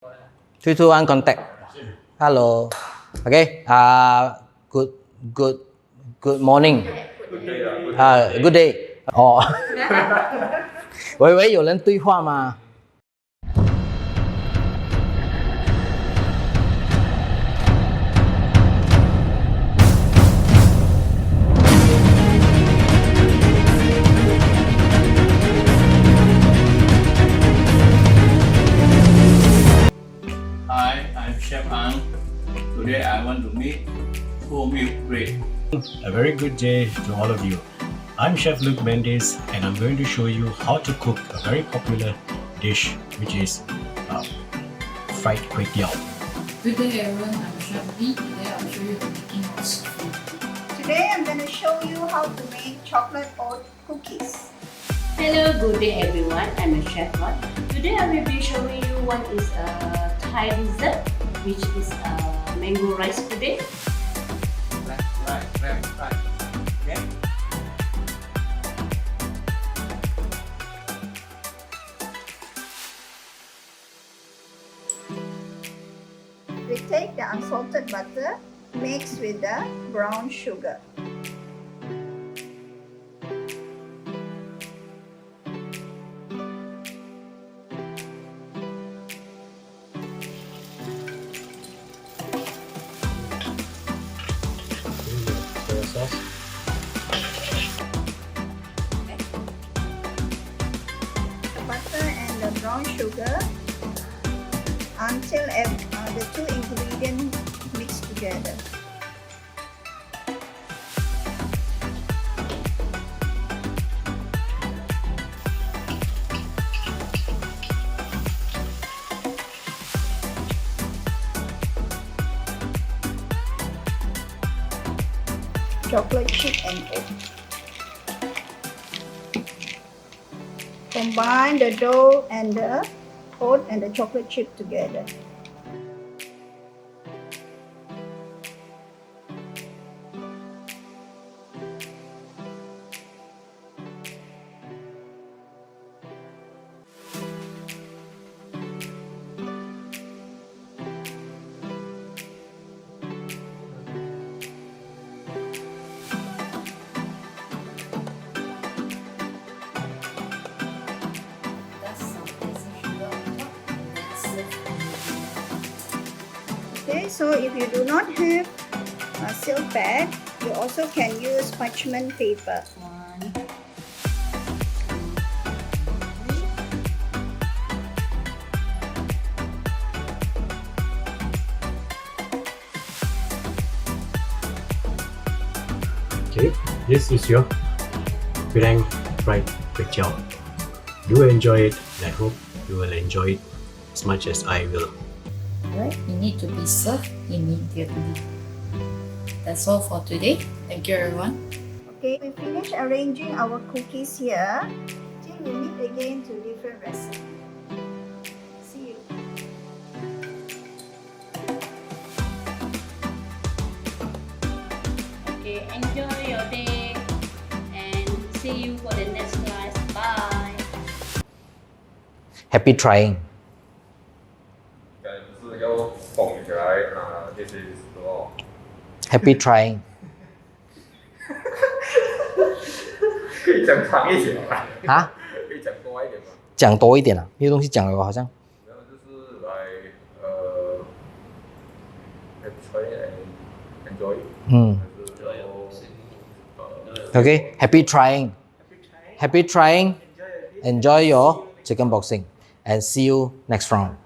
3, 2, 1, contact. Hello. Okay. Good morning. Good day. 哦，喂喂，有人对话吗？ Hi, I'm Chef Ang. Today I want to make whole milk bread. A very good day to all of you. I'm Chef Luke Mendes and I'm going to show you how to cook a very popular dish which is fried kway teow. Good day everyone, I'm Chef B. Today I'll show you the making of souffle. Today I'm going to show you how to make chocolate oat cookies. Hello, good day everyone. I'm a chef Rod. Today I will be showing you one is a Thai dessert, which is a mango rice pudding. Right. Okay. We take the unsalted butter mixed with the brown sugar. Soy sauce. The butter and the brown sugar until the two ingredients mix together. Chocolate chip and oat. Combine the dough and the oat and the chocolate chip together. That's some icing sugar on top. That's it. Okay, so if you do not have a silk pad, you also can use parchment paper. 1, 2, 3. Okay, this is your Penang fried kway teow. Do enjoy it and I hope you will enjoy it as much as I will. Alright, you need to be served immediately. That's all for today. Thank you everyone. Okay, we finish arranging our cookies here. Till we meet again to different recipes. See you. Okay, enjoy your day and see you for the next class. Bye. Happy trying. 感觉不是要捧起来啊，这些时候。 Happy trying. 可以讲长一点吗？啊？可以讲多一点吗？讲多一点啊，没有东西讲了，好像。然后就是来try and enjoy。嗯。然后Okay. Happy trying. Happy trying. Enjoy your chicken boxing, and see you next round.